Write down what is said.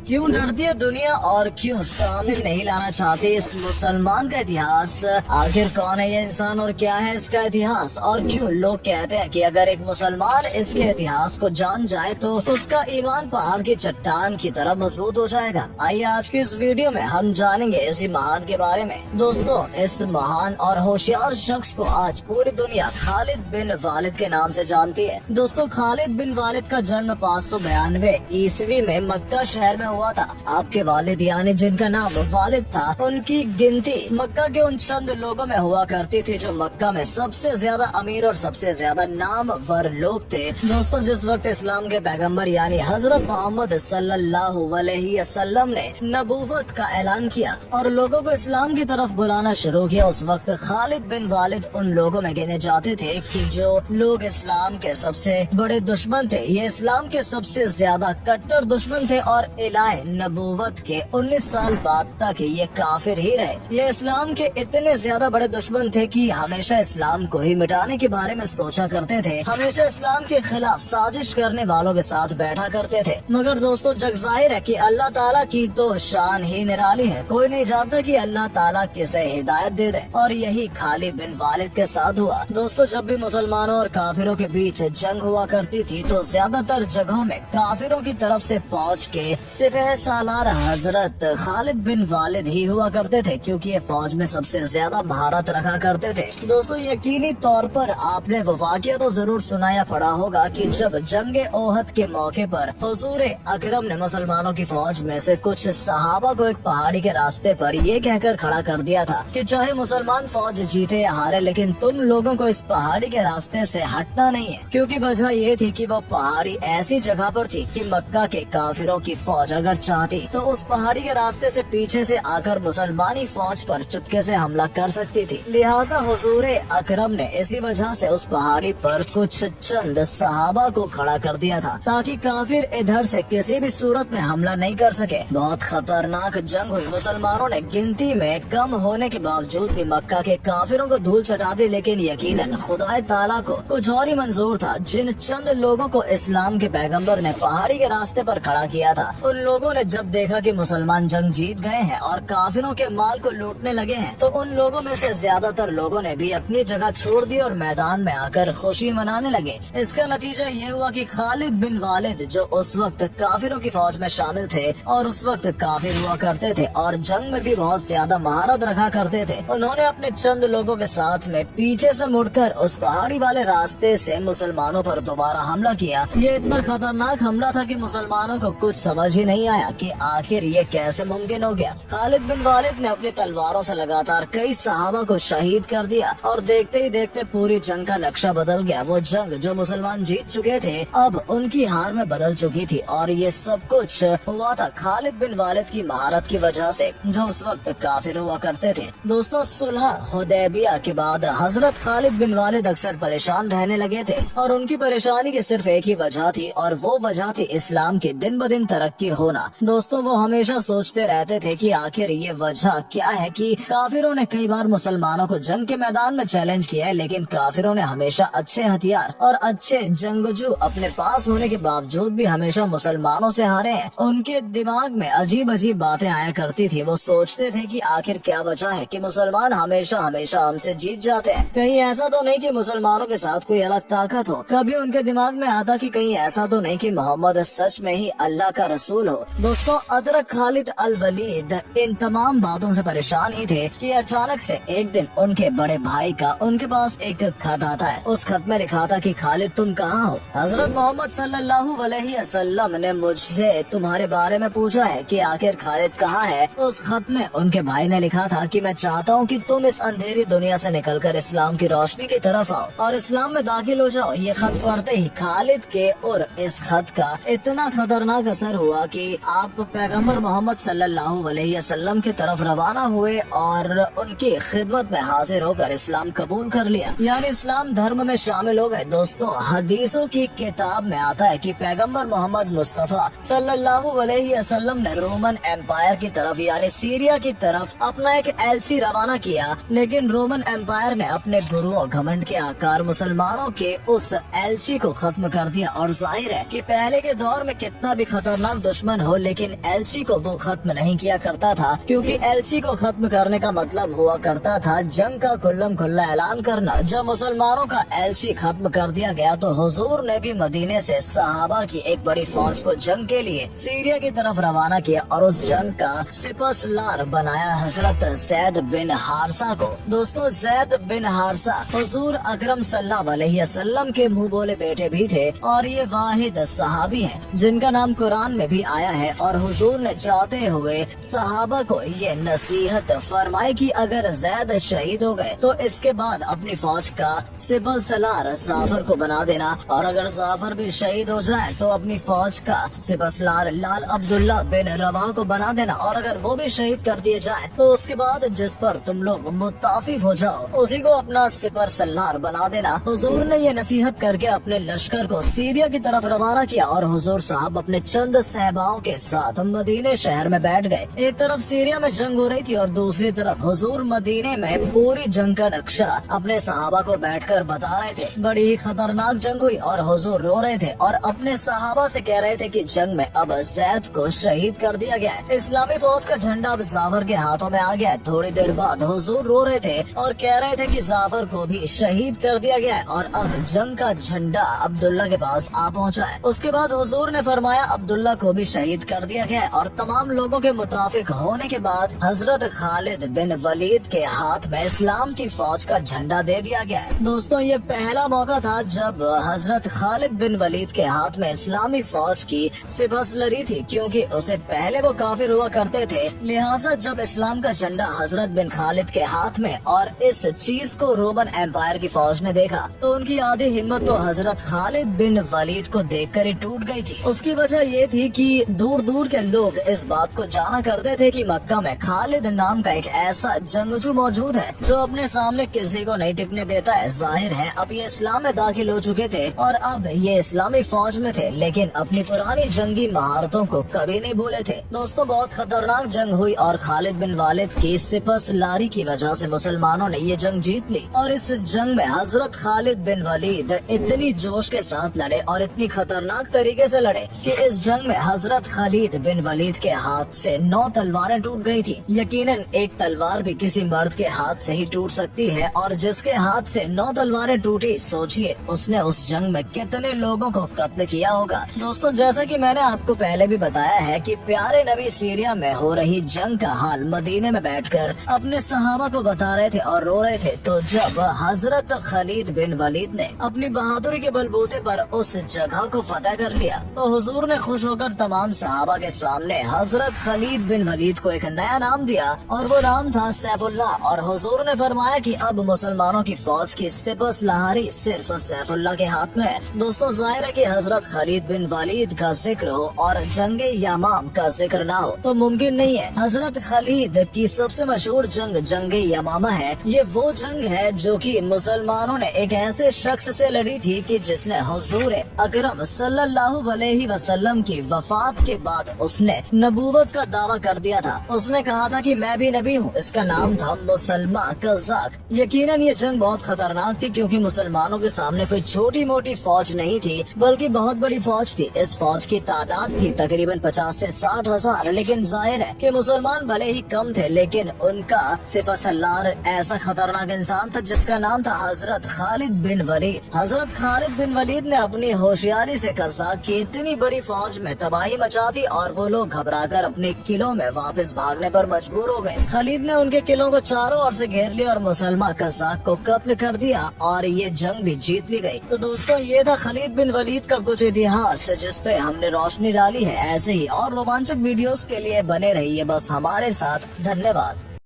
क्यों डरती है दुनिया और क्यों सामने नहीं लाना चाहती इस मुसलमान का इतिहास? आखिर कौन है ये इंसान और क्या है इसका इतिहास? और क्यों लोग कहते हैं कि अगर एक मुसलमान इसके इतिहास को जान जाए तो उसका ईमान पहाड़ की चट्टान की तरह मजबूत हो जाएगा। आइए आज की इस वीडियो में हम जानेंगे इसी महान के बारे में। दोस्तों, इस महान और होशियार शख्स को आज पूरी दुनिया खालिद बिन वालिद के नाम से जानती है। दोस्तों, खालिद बिन वालिद का जन्म 592 ईस्वी में मक्का शहर में हुआ था। आपके वालिद यानी जिनका नाम वालिद था, उनकी गिनती मक्का के उन चंद लोगों में हुआ करती थी जो मक्का में सबसे ज्यादा अमीर और सबसे ज्यादा नामवर लोग थे। दोस्तों, जिस वक्त इस्लाम के पैगंबर यानी हजरत मोहम्मद सल्लल्लाहु अलैहि वसल्लम ने नबूवत का ऐलान किया और लोगों को इस्लाम की तरफ बुलाना शुरू किया, उस वक्त खालिद बिन वालिद उन लोगों में गिने जाते थे कि जो लोग इस्लाम के सबसे बड़े दुश्मन थे। ये इस्लाम के सबसे ज्यादा कट्टर दुश्मन थे और इलाए नबूवत के 19 साल बाद तक ये काफिर ही रहे। ये इस्लाम के इतने ज्यादा बड़े दुश्मन थे कि हमेशा इस्लाम को ही मिटाने के बारे में सोचा करते थे, हमेशा इस्लाम के खिलाफ साजिश करने वालों के साथ बैठा करते थे। मगर दोस्तों, जग जाहिर है कि अल्लाह ताला की तो शान ही निराली है। कोई नहीं जानता कि अल्लाह ताला किसे हिदायत दे दे, और यही खालिद बिन वालिद के साथ हुआ। दोस्तों, जब भी मुसलमानों और काफिरों के बीच जंग हुआ करती थी तो ज्यादातर जगहों में काफिरों की तरफ से फौज के सिपह सालार हजरत खालिद बिन वालिद ही हुआ करते थे, क्योंकि ये फौज में सबसे ज्यादा महारत रखा करते थे। दोस्तों, यकीनी तौर पर आपने वो वाक़या तो जरूर सुना या पढ़ा होगा कि जब जंगे ओहद के मौके पर हुजूर अकरम ने मुसलमानों की फौज में से कुछ सहाबा को एक पहाड़ी के रास्ते पर ये कहकर खड़ा कर दिया था कि चाहे मुसलमान फौज जीते या हारे, लेकिन तुम लोगों को इस पहाड़ी के रास्ते से हटना नहीं है। क्योंकि वजह ये थी कि वो पहाड़ी ऐसी जगह पर थी कि मक्का के काफिरों की फौज अगर चाहती तो उस पहाड़ी के रास्ते से पीछे से आकर मुसलमानी फौज पर चुपके से हमला कर सकती थी। लिहाजा हुजूर अकरम ने इसी वजह से उस पहाड़ी पर कुछ चंद सहाबा को खड़ा कर दिया था ताकि काफिर इधर से किसी भी सूरत में हमला नहीं कर सके। बहुत खतरनाक जंग हुई। मुसलमानों ने गिनती में कम होने के बावजूद भी मक्का के काफिरों को धूल चटा दी, लेकिन यकीनन खुदाए ताला को कुछ और ही मंजूर था। जिन चंद लोगों को इस्लाम के पैगंबर ने पहाड़ी के रास्ते पर खड़ा किया था, उन लोगों ने जब देखा कि मुसलमान जंग जीत गए हैं और काफिरों के माल को लूटने लगे हैं, तो उन लोगों में से ज्यादातर लोगों ने भी अपनी जगह छोड़ दी और मैदान में आकर खुशी मनाने लगे। इसका नतीजा ये हुआ कि खालिद बिन वालिद, जो उस वक्त काफिरों की फौज में शामिल थे और उस वक्त काफिर हुआ करते थे और जंग में भी बहुत ज्यादा महारत रखा करते थे, उन्होंने अपने चंद लोगों के साथ में पीछे से मुड़कर उस पहाड़ी वाले रास्ते से मुसलमानों पर दोबारा हमला किया। ये इतना खतरनाक हमला था कि मुसलमानों को कुछ समझ ही नहीं आया कि आखिर ये कैसे मुमकिन हो गया। खालिद बिन वालिद ने अपनी तलवारों से लगातार कई सहाबा को शहीद कर दिया और देखते ही देखते पूरी जंग का नक्शा बदल गया। वो जंग जो मुसलमान जीत चुके थे अब उनकी हार में बदल चुकी थी, और ये सब कुछ हुआ था खालिद बिन वालिद की महारत की वजह से, जो उस वक्त काफिर हुआ करते थे। दोस्तों, सुलह हुदैबिया के बाद हजरत खालिद बिन वालिद अक्सर परेशान रहने लगे थे और उनकी परेशानी की सिर्फ एक ही वजह थी, और वो वजह थी इस्लाम की दिन ब दिन तरक्की होना। दोस्तों, वो हमेशा सोचते रहते थे कि आखिर ये वजह क्या है कि काफिरों ने कई बार मुसलमानों को जंग के मैदान में चैलेंज किया है, लेकिन काफिरों ने हमेशा अच्छे हथियार और अच्छे जंगजू अपने पास होने के बावजूद भी हमेशा मुसलमानों से हारे हैं। उनके दिमाग में अजीब अजीब बातें आया करती थी। वो सोचते थे कि आखिर क्या वजह है कि मुसलमान हमेशा हमेशा हमसे जीत जाते हैं। कहीं ऐसा तो नहीं कि मुसलमानों के साथ कोई अलग ताकत हो। कभी उनके दिमाग में आता कि कहीं ऐसा तो नहीं कि मोहम्मद सच में ही अल्लाह का रसूल हो। दोस्तों, अदरक खालिद अल वलीद इन तमाम बातों से परेशान ही थे कि अचानक से एक दिन उनके बड़े भाई का उनके पास एक खत आता है। उस खत में लिखा था कि खालिद, तुम कहाँ हो? हजरत मोहम्मद सल्लल्लाहु अलैहि वसल्लम ने मुझसे तुम्हारे बारे में पूछा है कि आखिर खालिद कहाँ है। उस खत में उनके भाई ने लिखा था कि मैं चाहता हूँ कि तुम इस अंधेरी दुनिया से निकलकर इस्लाम की रोशनी की तरफ आओ और इस्लाम में दाखिल हो जाओ। ये खत पढ़ते ही खालिद के और इस खत का इतना खतरनाक असर हुआ कि आप पैगंबर मोहम्मद सल्लल्लाहु अलैहि वसल्लम की तरफ रवाना हुए और उनकी खिदमत में हाजिर होकर इस्लाम कबूल कर लिया, यानी इस्लाम धर्म में शामिल हो गए। दोस्तों, हदीसों की किताब में आता है कि पैगंबर मोहम्मद मुस्तफा सल्लल्लाहु अलैहि वसल्लम ने रोमन एम्पायर की तरफ यानी सीरिया की तरफ अपना एक एलची रवाना किया, लेकिन रोमन एम्पायर ने अपने गुरु और घमंड के आकार मुसलमानों के उस एलची को खत्म कर दिया। और जाहिर है कि पहले के दौर में कितना भी खतरनाक दुश्मन दुश्मन हो, लेकिन एलची को वो खत्म नहीं किया करता था, क्योंकि एलची को खत्म करने का मतलब हुआ करता था जंग का खुल्लम खुल्ला ऐलान करना। जब मुसलमानों का एलची खत्म कर दिया गया तो हुजूर ने भी मदीने से सहाबा की एक बड़ी फौज को जंग के लिए सीरिया की तरफ रवाना किया और उस जंग का सिपहसालार बनाया हजरत ज़ैद बिन हारसा को। दोस्तों, ज़ैद बिन हारसा हुजूर अकरम सल्लल्लाहु अलैहि वसल्लम के मुंह बोले बेटे भी थे और ये वाहिद सहाबी हैं जिनका नाम कुरान में भी आया है। और हुजूर ने जाते हुए सहाबा को ये नसीहत फरमाई कि अगर ज़ैद शहीद हो गए तो इसके बाद अपनी फौज का सिपहसालार जाफर को बना देना, और अगर जाफर भी शहीद हो जाए तो अपनी फौज का सिपहसालार लाल अब्दुल्ला बिन रवाह को बना देना, और अगर वो भी शहीद कर दिए जाए तो उसके बाद जिस पर तुम लोग मुत्ताफिक हो जाओ उसी को अपना सिपहसालार बना देना। हुजूर ने ये नसीहत करके अपने लश्कर को सीरिया की तरफ रवाना किया और हुजूर साहब अपने चंद सहबाओं के साथ मदीने शहर में बैठ गए। एक तरफ सीरिया में जंग हो रही थी और दूसरी तरफ हुजूर मदीने में पूरी जंग का नक्शा अपने सहाबा को बैठकर बता रहे थे। बड़ी ही खतरनाक जंग हुई और हुजूर रो रहे थे और अपने सहाबा से कह रहे थे कि जंग में अब ज़ैद को शहीद कर दिया गया है। इस्लामी फौज का झंडा अब जाफर के हाथों में आ गया है। थोड़ी देर बाद हुजूर रो रहे थे और कह रहे थे कि जाफर को भी शहीद कर दिया गया है और अब जंग का झंडा अब्दुल्ला के पास आ पहुंचा है। उसके बाद हुजूर ने फरमाया अब्दुल्ला को भी शहीद कर दिया गया है और तमाम लोगों के मुताबिक होने के बाद हजरत खालिद बिन वलीद के हाथ में इस्लाम की फौज का झंडा दे दिया गया है। दोस्तों, ये पहला मौका था जब हजरत खालिद बिन वलीद के हाथ में इस्लामी फौज की सिपहसालारी थी, क्योंकि उसे पहले वो काफिर हुआ करते थे। लिहाजा जब इस्लाम का झंडा हजरत बिन खालिद के हाथ में और इस चीज को रोमन एम्पायर की फौज ने देखा तो उनकी आधी हिम्मत तो हजरत खालिद बिन वलीद को देखकर ही टूट गई थी। उसकी वजह ये थी कि दूर दूर के लोग इस बात को जाना करते थे कि मक्का में खालिद नाम का एक ऐसा जंगजू मौजूद है जो अपने सामने किसी को नहीं टिकने देता है। जाहिर है अब ये इस्लाम में दाखिल हो चुके थे और अब ये इस्लामी फौज में थे, लेकिन अपनी पुरानी जंगी महारतों को कभी नहीं भूले थे। दोस्तों, बहुत खतरनाक जंग हुई और खालिद बिन वालिद की सिपहसालारी की वजह से मुसलमानों ने ये जंग जीत ली। और इस जंग में हजरत खालिद बिन वलीद इतनी जोश के साथ लड़े और इतनी खतरनाक तरीके से लड़े कि इस जंग में हजरत खालिद बिन वलीद के हाथ से 9 तलवारें टूट गई थी। यकीनन एक तलवार भी किसी मर्द के हाथ से ही टूट सकती है और जिसके हाथ से 9 तलवारें टूटी, सोचिए उसने उस जंग में कितने लोगों को कत्ल किया होगा। दोस्तों, जैसा कि मैंने आपको पहले भी बताया है कि प्यारे नबी सीरिया में हो रही जंग का हाल मदीने में बैठकर अपने सहाबा को बता रहे थे और रो रहे थे, तो जब हजरत खालिद बिन वलीद ने अपनी बहादुरी के बलबूते पर उस जगह को फतह कर लिया तो हुजूर ने खुश होकर तमाम सहाबा के सामने हजरत खालिद बिन वलीद को एक नया नाम दिया और वो नाम था सैफुल्लाह। और हुजूर ने फरमाया कि अब मुसलमानों की फौज की सिपहसालारी सिर्फ सैफुल्लाह के हाथ में है। दोस्तों, जाहिर है कि हजरत खालिद बिन वलीद का जिक्र हो और जंगे यमाम का जिक्र ना हो तो मुमकिन नहीं है। हजरत खालिद की सबसे मशहूर जंग जंगे यमामा है। ये वो जंग है जो कि मुसलमानों ने एक ऐसे शख्स से लड़ी थी कि जिसने हुजूर अकरम सल्लल्लाहु अलैहि वसल्लम की वफात के बाद उसने नबूवत का दावा कर दिया था। उसने कहा था कि मैं भी नबी हूँ। इसका नाम था मुसलमा कज़ाक। यकीनन ये जंग बहुत खतरनाक थी क्योंकि मुसलमानों के सामने कोई छोटी मोटी फौज नहीं थी बल्कि बहुत बड़ी फौज थी। इस फौज की तादाद थी तकरीबन 50 से 60 हजार। लेकिन जाहिर है कि मुसलमान भले ही कम थे लेकिन उनका सिपहसालार ऐसा खतरनाक इंसान था जिसका नाम था हजरत खालिद बिन वलीद। हजरत खालिद बिन वलीद ने अपनी होशियारी से कज़ाक की इतनी बड़ी फौज में तबाही मचा दी और वो लोग घबराकर अपने किलों में वापस भागने पर मजबूर हो गए। खालिद ने उनके किलों को चारों ओर से घेर लिया और मुसलमान कज़ाक को कत्ल कर दिया और ये जंग भी जीत ली गई। तो दोस्तों, ये था खालिद बिन वलीद का कुछ इतिहास जिस पे हमने रोशनी डाली है। ऐसे ही और रोमांचक वीडियोस के लिए बने रहिए बस हमारे साथ। धन्यवाद।